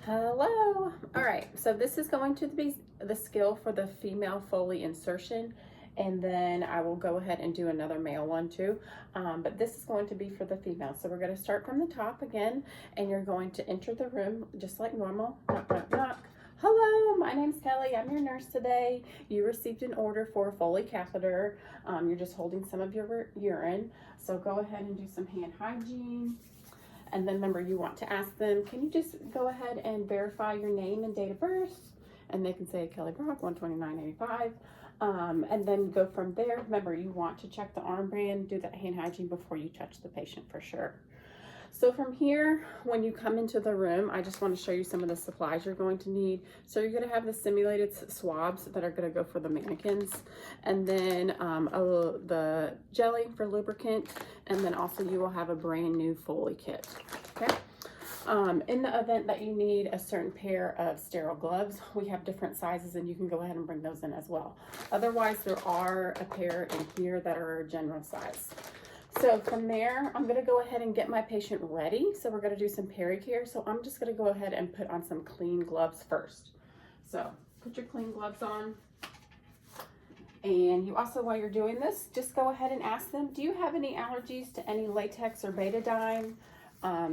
Hello. All right, so this is going to be the skill for the female Foley insertion, and then I will go ahead and do another male one too. But this is going to be for the female. So we're going to start from the top again, and you're going to enter the room just like normal. Knock, knock, knock. Hello, my name's Kelly. I'm your nurse today. You received an order for a Foley catheter. You're just holding some of your urine. So go ahead and do some hand hygiene. And then remember, you want to ask them, can you just go ahead and verify your name and date of birth? And they can say Kelly Brock, 12985. And then go from there. Remember, you want to check the armband, do that hand hygiene before you touch the patient for sure. So from here, when you come into the room, I just want to show you some of the supplies you're going to need. So you're going to have the simulated swabs that are going to go for the mannequins, and then the jelly for lubricant, and then also you will have a brand new Foley kit. Okay. In the event that you need a certain pair of sterile gloves, we have different sizes and you can go ahead and bring those in as well. Otherwise, there are a pair in here that are a general size. So from there, I'm going to go ahead and get my patient ready. So we're going to do some pericare. So I'm just going to go ahead and put on some clean gloves first. So put your clean gloves on. And you also, while you're doing this, just go ahead and ask them, do you have any allergies to any latex or betadine?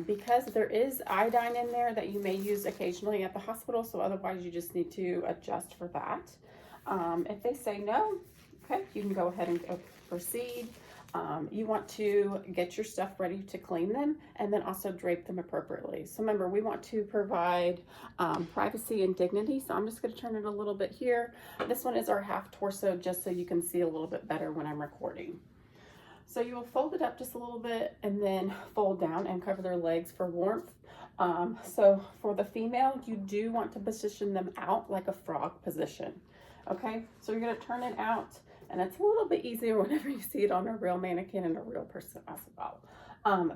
Because there is iodine in there that you may use occasionally at the hospital. So otherwise you just need to adjust for that. If they say no, okay, you can go ahead and proceed. You want to get your stuff ready to clean them and then also drape them appropriately. So remember, we want to provide privacy and dignity. So I'm just going to turn it a little bit here. This one is our half torso, just so you can see a little bit better when I'm recording. So you will fold it up just a little bit and then fold down and cover their legs for warmth. So for the female, you do want to position them out like a frog position. Okay, so you're going to turn it out. And it's a little bit easier whenever you see it on a real mannequin and a real person as well.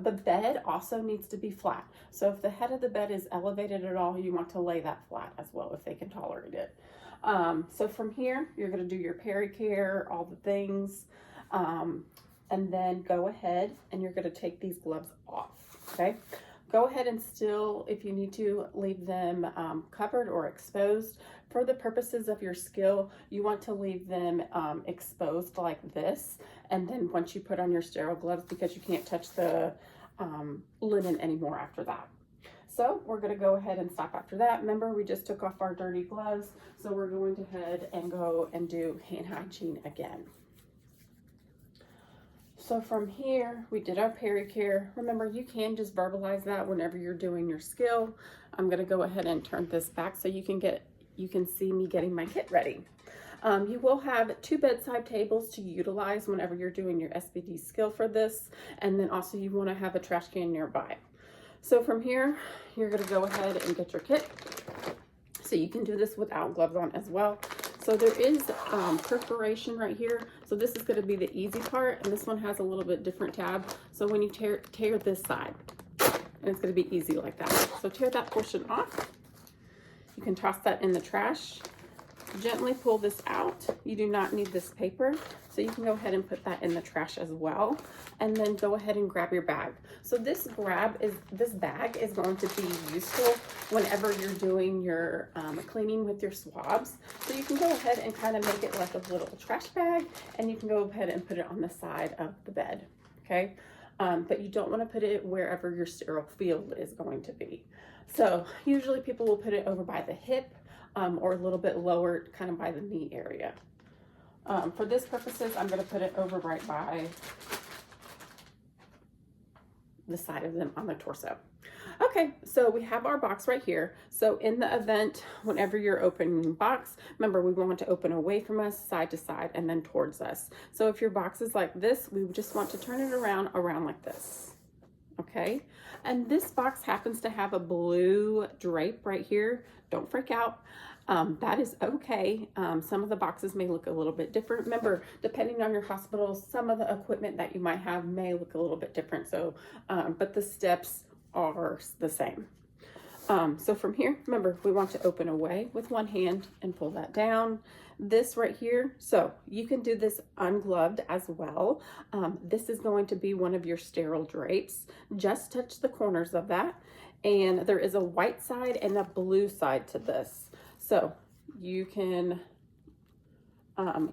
The bed also needs to be flat. So if the head of the bed is elevated at all, you want to lay that flat as well if they can tolerate it. So from here, you're going to do your pericare, all the things, and then go ahead and you're going to take these gloves off. Okay. Go ahead and still, if you need to, leave them covered or exposed. For the purposes of your skill, you want to leave them exposed like this. And then once you put on your sterile gloves, because you can't touch the linen anymore after that. So we're going to go ahead and stop after that. Remember, we just took off our dirty gloves. So we're going to head and go and do hand hygiene again. So from here, we did our pericare. Remember, you can just verbalize that whenever you're doing your skill. I'm going to go ahead and turn this back so you can see me getting my kit ready. You will have 2 bedside tables to utilize whenever you're doing your SPD skill for this. And then also you want to have a trash can nearby. So from here, you're going to go ahead and get your kit. So you can do this without gloves on as well. So there is perforation right here. So this is going to be the easy part, and this one has a little bit different tab. So when you tear this side, and it's going to be easy like that. So tear that portion off. You can toss that in the trash. Gently pull this out. You do not need this paper, so you can go ahead and put that in the trash as well. And then go ahead and grab your bag. So this bag is going to be useful whenever you're doing your cleaning with your swabs. So you can go ahead and kind of make it like a little trash bag, and you can go ahead and put it on the side of the bed. Okay, but you don't want to put it wherever your sterile field is going to be. So usually people will put it over by the hip. Or a little bit lower, kind of by the knee area. For this purposes, I'm going to put it over right by the side of them on the torso. Okay, so we have our box right here. So in the event, whenever you're opening the box, remember we want to open away from us, side to side, and then towards us. So if your box is like this, we just want to turn it around like this. Okay, and this box happens to have a blue drape right here. Don't freak out. That is okay. Some of the boxes may look a little bit different. Remember, depending on your hospital, some of the equipment that you might have may look a little bit different. So, but the steps are the same. So from here, remember, we want to open away with one hand and pull that down. This right here, so you can do this ungloved as well. This is going to be one of your sterile drapes. Just touch the corners of that And there is a white side and a blue side to this. So you can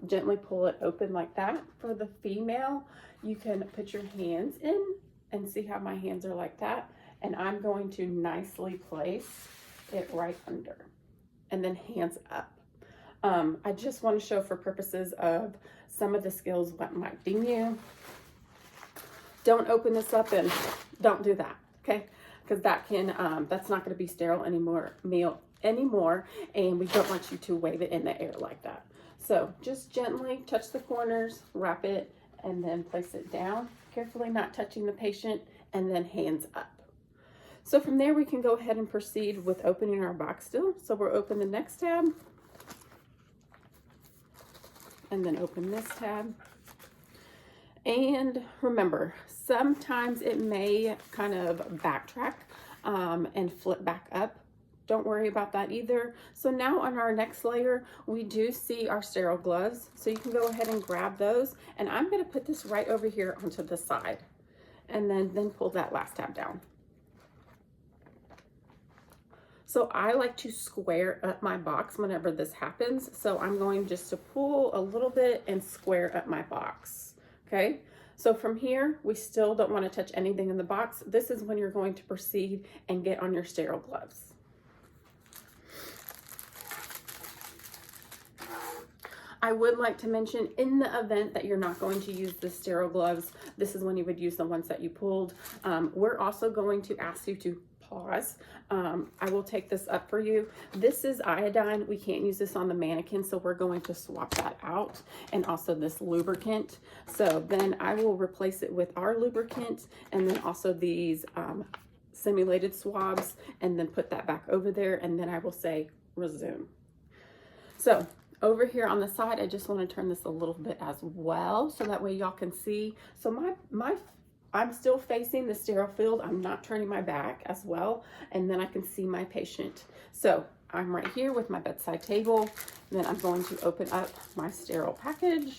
gently pull it open like that. For the female, you can put your hands in and see how my hands are like that. And I'm going to nicely place it right under and then hands up. I just want to show for purposes of some of the skills what might ding you. Don't open this up and don't do that, okay? Because that can, that's not going to be sterile anymore, and we don't want you to wave it in the air like that. So just gently touch the corners, wrap it, and then place it down, carefully not touching the patient, and then hands up. So from there, we can go ahead and proceed with opening our box still. So we'll open the next tab, and then open this tab. And remember, sometimes it may kind of backtrack and flip back up. Don't worry about that either. So now on our next layer, we do see our sterile gloves. So you can go ahead and grab those. And I'm gonna put this right over here onto the side, and then pull that last tab down. So I like to square up my box whenever this happens. So I'm going just to pull a little bit and square up my box, okay? So from here, we still don't want to touch anything in the box. This is when you're going to proceed and get on your sterile gloves. I would like to mention, in the event that you're not going to use the sterile gloves, this is when you would use the ones that you pulled. We're also going to ask you to pause. I will take this up for you. This is iodine. We can't use this on the mannequin, so we're going to swap that out, and also this lubricant. So then I will replace it with our lubricant, and then also these simulated swabs, and then put that back over there, and then I will say resume. So over here on the side, I just want to turn this a little bit as well, so that way y'all can see. So I'm still facing the sterile field. I'm not turning my back as well. And then I can see my patient. So I'm right here with my bedside table. And then I'm going to open up my sterile package.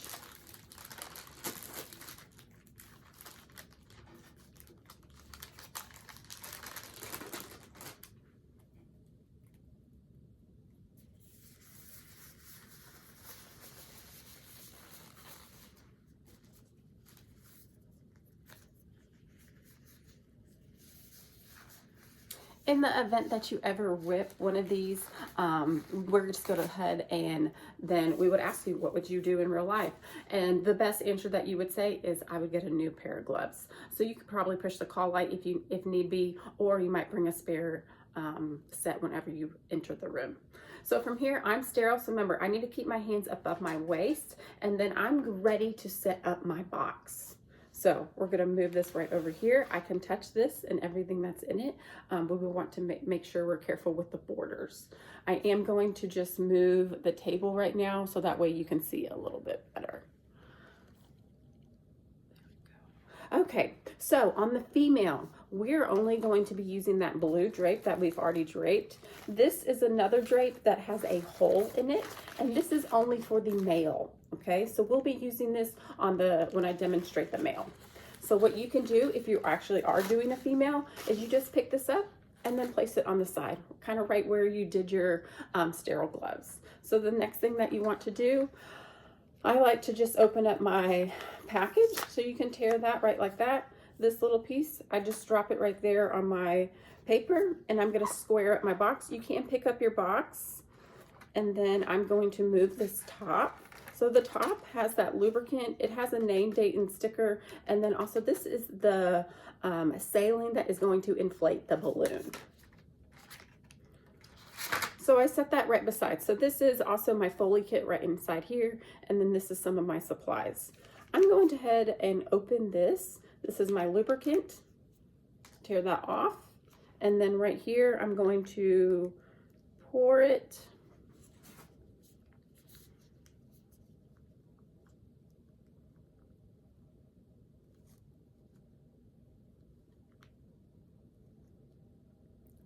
In the event that you ever rip one of these, we're just going to go ahead and then we would ask you, what would you do in real life? And the best answer that you would say is, I would get a new pair of gloves. So you could probably push the call light if need be, or you might bring a spare set whenever you enter the room. So from here, I'm sterile. So remember, I need to keep my hands above my waist, and then I'm ready to set up my box. So we're going to move this right over here. I can touch this and everything that's in it, but we want to make sure we're careful with the borders. I am going to just move the table right now, so that way you can see a little bit better. Okay, so on the female, we're only going to be using that blue drape that we've already draped. This is another drape that has a hole in it, and this is only for the male. Okay, so we'll be using this on when I demonstrate the male. So what you can do if you actually are doing a female is you just pick this up and then place it on the side, kind of right where you did your sterile gloves. So the next thing that you want to do, I like to just open up my package, so you can tear that right like that. This little piece, I just drop it right there on my paper, and I'm going to square up my box. You can pick up your box, and then I'm going to move this top. So the top has that lubricant. It has a name, date, and sticker. And then also this is the saline that is going to inflate the balloon. So I set that right beside. So this is also my Foley kit right inside here. And then this is some of my supplies. I'm going to head and open this. This is my lubricant. Tear that off. And then right here, I'm going to pour it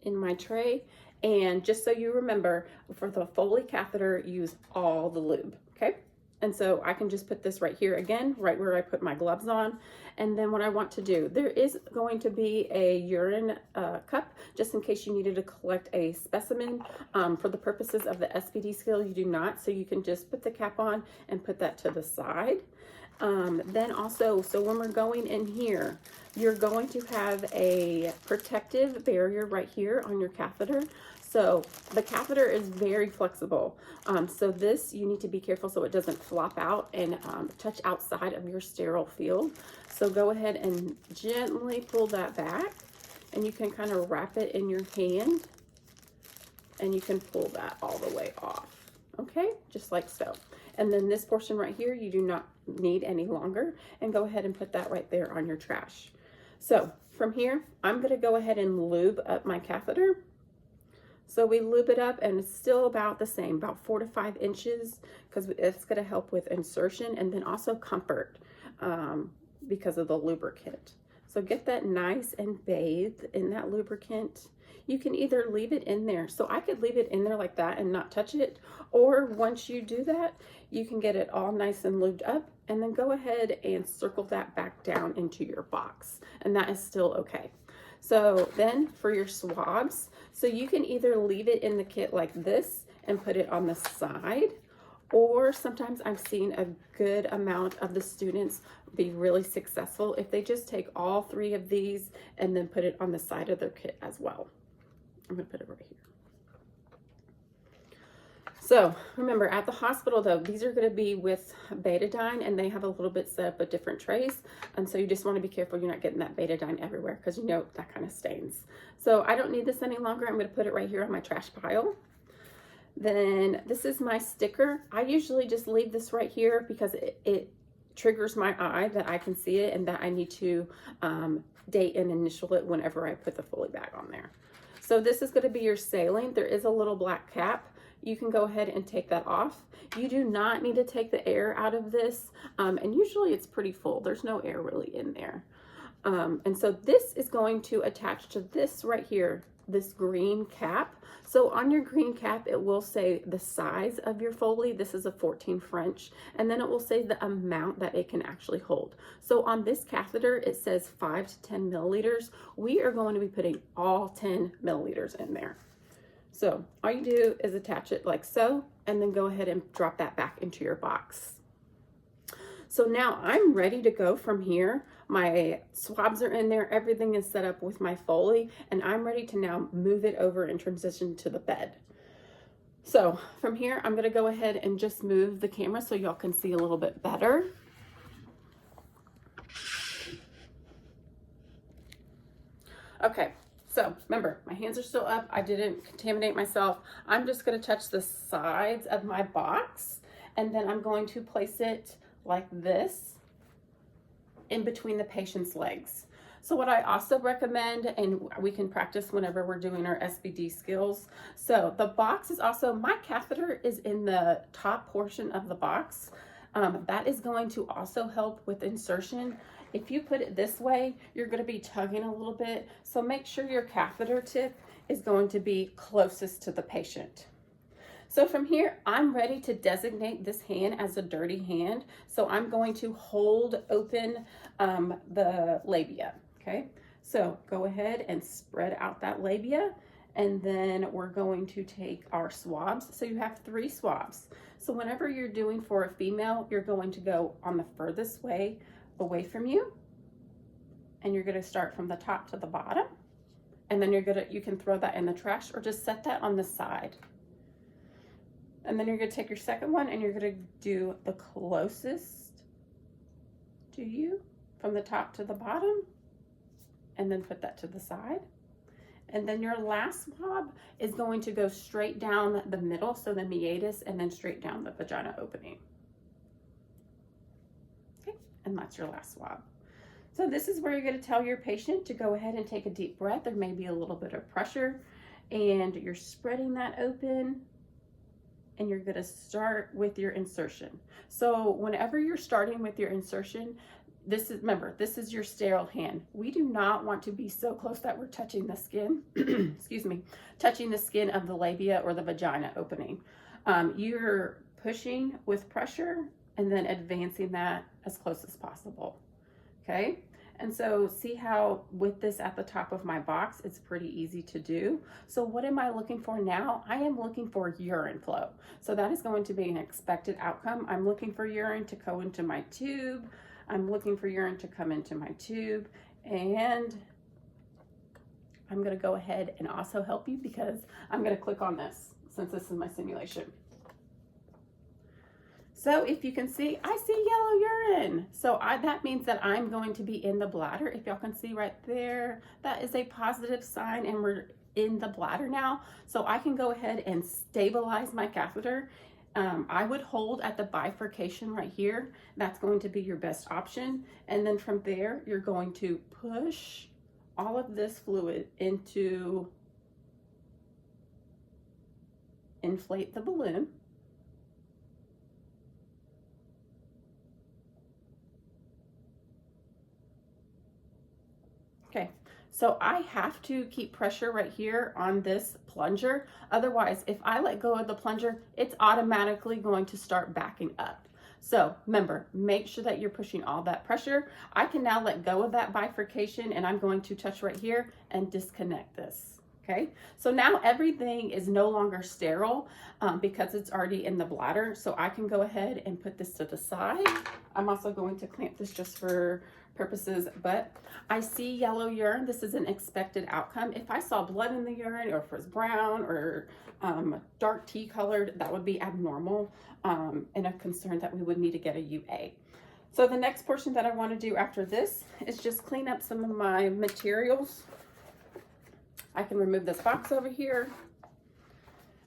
in my tray. And just so you remember, for the Foley catheter, use all the lube, okay? And so I can just put this right here again, right where I put my gloves on. And then what I want to do, there is going to be a urine cup, just in case you needed to collect a specimen. For the purposes of the SPD scale, you do not. So you can just put the cap on and put that to the side. Then also, so when we're going in here, you're going to have a protective barrier right here on your catheter. So the catheter is very flexible. So this, you need to be careful so it doesn't flop out and touch outside of your sterile field. So go ahead and gently pull that back, and you can kind of wrap it in your hand, and you can pull that all the way off. Okay, just like so. And then this portion right here, you do not need any longer, and go ahead and put that right there on your trash. So from here, I'm gonna go ahead and lube up my catheter. So we lube it up, and it's still about the same, about 4 to 5 inches, because it's gonna help with insertion and then also comfort because of the lubricant. So get that nice and bathed in that lubricant. You can either leave it in there. So I could leave it in there like that and not touch it. Or once you do that, you can get it all nice and lubed up, and then go ahead and circle that back down into your box. And that is still okay. So then for your swabs, so you can either leave it in the kit like this and put it on the side, or sometimes I've seen a good amount of the students be really successful if they just take all 3 of these and then put it on the side of their kit as well. I'm gonna put it right here. So remember, at the hospital though, these are gonna be with betadine, and they have a little bit set up with different trays. And so you just wanna be careful you're not getting that betadine everywhere, because you know that kind of stains. So I don't need this any longer. I'm gonna put it right here on my trash pile. Then this is my sticker. I usually just leave this right here because it triggers my eye that I can see it, and that I need to date and initial it whenever I put the Foley bag on there. So this is gonna be your saline. There is a little black cap. You can go ahead and take that off. You do not need to take the air out of this, and usually it's pretty full. There's no air really in there. And so this is going to attach to this right here, this green cap. So on your green cap, it will say the size of your Foley. This is a 14 French, and then it will say the amount that it can actually hold. So on this catheter, it says 5 to 10 milliliters. We are going to be putting all 10 milliliters in there. So all you do is attach it like so, and then go ahead and drop that back into your box. So now I'm ready to go from here. My swabs are in there. Everything is set up with my Foley, and I'm ready to now move it over and transition to the bed. So from here, I'm gonna go ahead and just move the camera so y'all can see a little bit better. Okay, so remember, my hands are still up. I didn't contaminate myself. I'm just gonna touch the sides of my box, and then I'm going to place it like this in between the patient's legs. So what I also recommend, and we can practice whenever we're doing our SPD skills. So the box is also, my catheter is in the top portion of the box. That is going to also help with insertion. If you put it this way, you're gonna be tugging a little bit. So make sure your catheter tip is going to be closest to the patient. So from here, I'm ready to designate this hand as a dirty hand. So I'm going to hold open the labia, okay? So go ahead and spread out that labia, and then we're going to take our swabs. So you have 3 swabs. So whenever you're doing for a female, you're going to go on the furthest way away from you, and you're gonna start from the top to the bottom, and then you can throw that in the trash or just set that on the side. And then you're gonna take your second one, and you're gonna do the closest to you from the top to the bottom, and then put that to the side. And then your last swab is going to go straight down the middle, so the meatus, and then straight down the vagina opening. Okay, and that's your last swab. So this is where you're gonna tell your patient to go ahead and take a deep breath. There may be a little bit of pressure, and you're spreading that open, and you're gonna start with your insertion. So whenever you're starting with your insertion, remember, this is your sterile hand. We do not want to be so close that we're touching the skin, excuse me, touching the skin of the labia or the vagina opening. You're pushing with pressure and then advancing that as close as possible. Okay, and so see how with this at the top of my box, it's pretty easy to do. So what am I looking for now? I am looking for urine flow. So that is going to be an expected outcome. I'm looking for urine to go into my tube. I'm looking for urine to come into my tube, and I'm gonna go ahead and also help you because I'm gonna click on this since this is my simulation. So if you can see, I see yellow urine. So that means that I'm going to be in the bladder. If y'all can see right there, that is a positive sign, and we're in the bladder now. So I can go ahead and stabilize my catheter. I would hold at the bifurcation right here. That's going to be your best option. And then from there, you're going to push all of this fluid into, inflate the balloon. Okay, so I have to keep pressure right here on this plunger. Otherwise, if I let go of the plunger, it's automatically going to start backing up. So remember, make sure that you're pushing all that pressure. I can now let go of that bifurcation, and I'm going to touch right here and disconnect this. Okay, so now everything is no longer sterile because it's already in the bladder. So I can go ahead and put this to the side. I'm also going to clamp this just for purposes, but I see yellow urine. This is an expected outcome. If I saw blood in the urine, or if it was brown or dark tea colored, that would be abnormal and a concern that we would need to get a UA. So the next portion that I want to do after this is just clean up some of my materials. I can remove this box over here.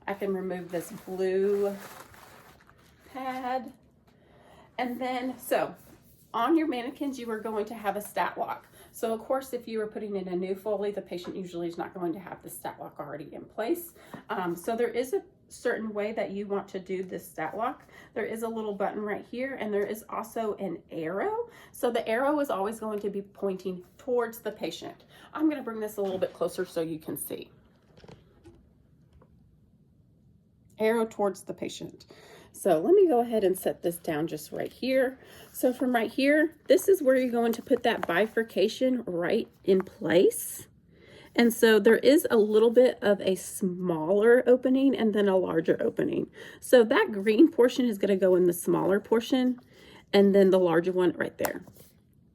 I can remove this blue pad. And then, so on your mannequins, you are going to have a stat lock. So of course, if you are putting in a new Foley, the patient usually is not going to have the stat lock already in place. So there is a certain way that you want to do this stat lock. There is a little button right here, and there is also an arrow. So the arrow is always going to be pointing towards the patient. I'm going to bring this a little bit closer so you can see. Arrow towards the patient. So let me go ahead and set this down just right here. So from right here, this is where you're going to put that bifurcation right in place. And so there is a little bit of a smaller opening and then a larger opening. So that green portion is going to go in the smaller portion, and then the larger one right there.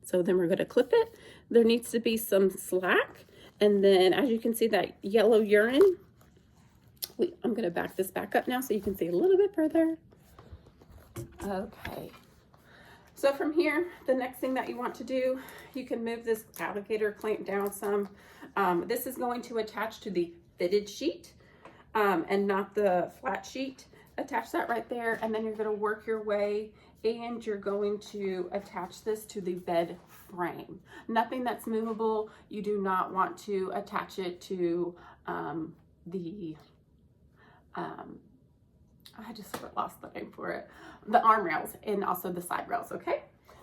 So then we're going to clip it. There needs to be some slack. And then as you can see, that yellow urine, I'm going to back this back up now so you can see a little bit further. Okay. So from here, the next thing that you want to do, you can move this alligator clamp down some. This is going to attach to the fitted sheet and not the flat sheet. Attach that right there, and then you're going to work your way, and you're going to attach this to the bed frame. Nothing that's movable. You do not want to attach it to I just lost the name for it, the arm rails and also the side rails. Okay,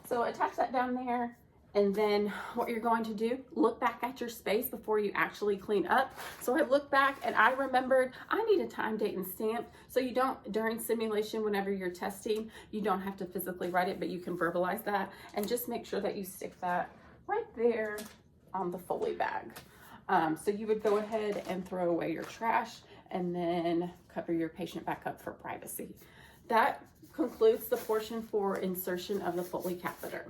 so attach that down there, and then what you're going to do, look back at your space before you actually clean up. So I looked back and I remembered I need a time, date, and stamp. So you don't, during simulation, whenever you're testing, you don't have to physically write it, but you can verbalize that, and just make sure that you stick that right there on the Foley bag. So you would go ahead and throw away your trash and then cover your patient back up for privacy. That concludes the portion for insertion of the Foley catheter.